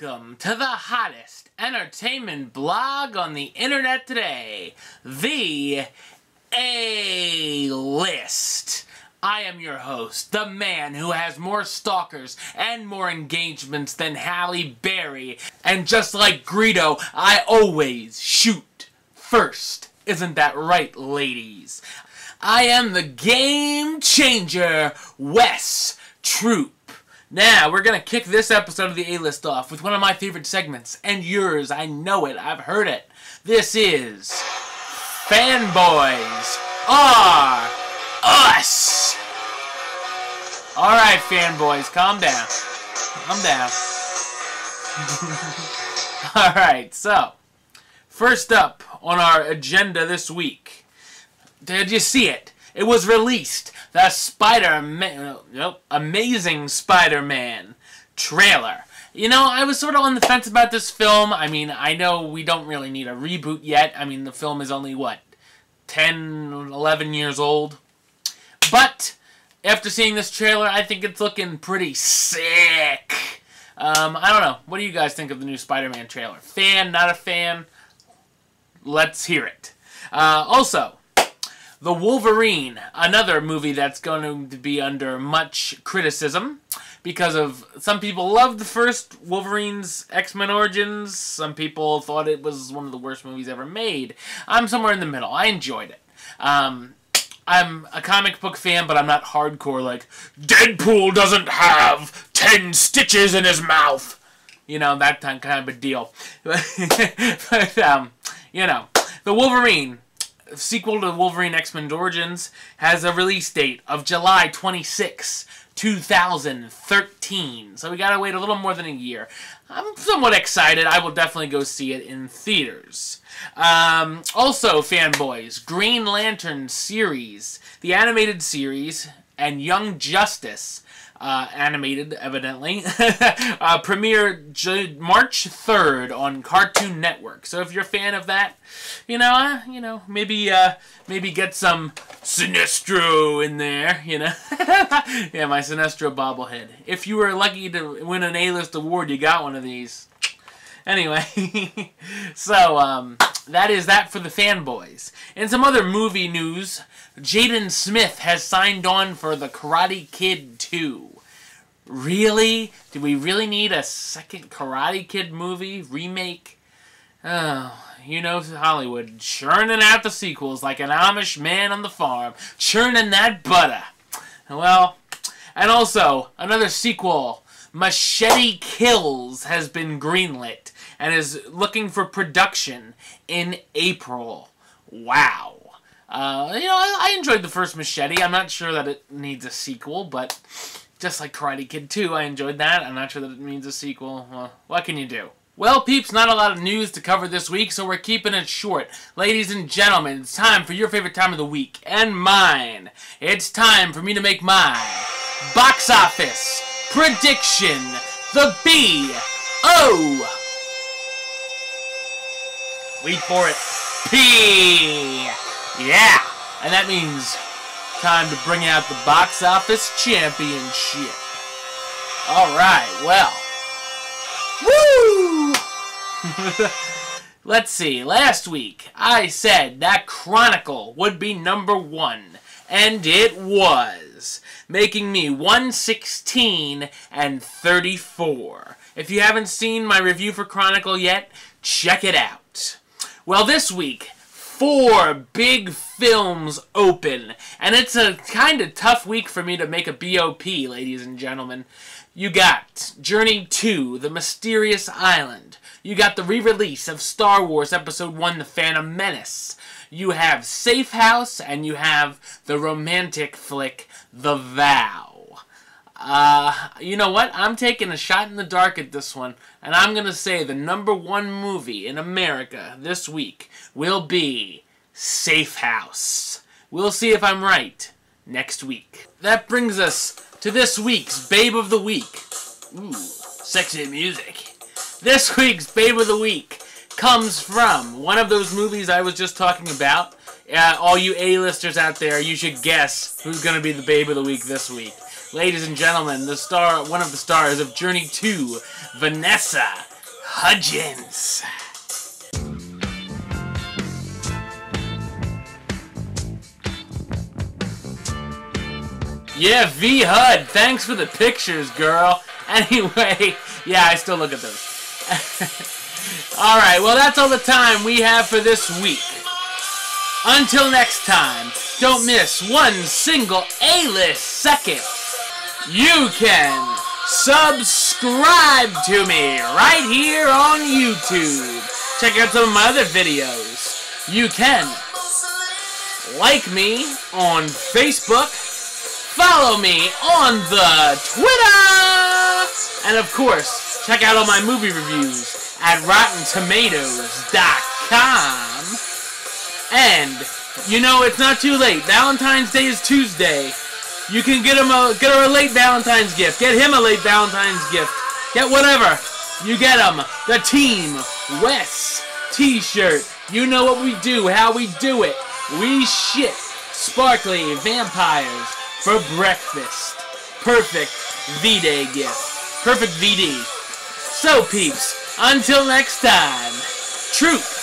Welcome to the hottest entertainment blog on the internet today, the A-List. I am your host, the man who has more stalkers and more engagements than Halle Berry. And just like Greedo, I always shoot first. Isn't that right, ladies? I am the game changer, Wes Troop. Now, we're going to kick this episode of the A-List off with one of my favorite segments, and yours. I know it. I've heard it. This is Fanboys Are Us. Alright, fanboys, calm down. Calm down. Alright, so, first up on our agenda this week. Did you see it? It was released. The Amazing Spider-Man trailer. You know, I was sort of on the fence about this film. I mean, I know we don't really need a reboot yet. I mean, the film is only, what, 10, 11 years old? But after seeing this trailer, I think it's looking pretty sick. I don't know. What do you guys think of the new Spider-Man trailer? Fan, not a fan? Let's hear it. Also, The Wolverine, another movie that's going to be under much criticism because of some people loved the first Wolverine's X-Men Origins. Some people thought it was one of the worst movies ever made. I'm somewhere in the middle. I enjoyed it. I'm a comic book fan, but I'm not hardcore like, Deadpool doesn't have 10 stitches in his mouth. You know, that kind of a deal. But, you know, The Wolverine, sequel to Wolverine X-Men Origins, has a release date of July 26, 2013. So we gotta wait a little more than a year. I'm somewhat excited. I will definitely go see it in theaters. Also, fanboys, Green Lantern series, the animated series, and Young Justice, animated, evidently, premiered March 3rd on Cartoon Network. So if you're a fan of that, maybe get some Sinestro in there, Yeah, my Sinestro bobblehead. If you were lucky to win an A-List award, you got one of these. Anyway, so, that is that for the fanboys. In some other movie news, Jaden Smith has signed on for the Karate Kid 2. Really? Do we really need a second Karate Kid movie? Remake? Oh, you know Hollywood, churning out the sequels like an Amish man on the farm, churning that butter. Well, and also, another sequel, Machete Kills, has been greenlit and is looking for production in April. Wow. I enjoyed the first Machete. I'm not sure that it needs a sequel, but just like Karate Kid 2, I enjoyed that. I'm not sure that it needs a sequel. Well, what can you do? Well, peeps, not a lot of news to cover this week, so we're keeping it short. Ladies and gentlemen, it's time for your favorite time of the week, and mine. It's time for me to make my box office prediction. The B.O. Wait for it. P. Yeah, and that means time to bring out the box office championship. Alright, well. Woo! Let's see, last week I said that Chronicle would be #1, and it was, making me 116 and 34. If you haven't seen my review for Chronicle yet, check it out. Well, this week, 4 big films open, and it's a kind of tough week for me to make a BOP, ladies and gentlemen. You got Journey 2, The Mysterious Island. You got the re-release of Star Wars Episode 1, The Phantom Menace. You have Safe House, and you have the romantic flick, The Vow. You know what? I'm taking a shot in the dark at this one, and I'm going to say the #1 movie in America this week will be Safe House. We'll see if I'm right next week. That brings us to this week's Babe of the Week. Ooh, sexy music. This week's Babe of the Week comes from one of those movies I was just talking about. All you A-listers out there, you should guess who's going to be the Babe of the Week this week. Ladies and gentlemen, one of the stars of Journey 2, Vanessa. Hudgens. Yeah, V HUD. Thanks for the pictures, girl. Anyway, yeah, I still look at those. Alright, well, that's all the time we have for this week. Until next time, don't miss one single A-list second. You can subscribe to me right here on YouTube. Check out some of my other videos. You can like me on Facebook. Follow me on the Twitter. And of course, check out all my movie reviews at RottenTomatoes.com. And, you know, it's not too late. Valentine's Day is Tuesday. You can get her a late Valentine's gift. Get him a late Valentine's gift. Get whatever. You get him the Team West t-shirt. You know what we do, how we do it. We shit sparkly vampires for breakfast. Perfect V-Day gift. Perfect VD. So, peeps, until next time, truth.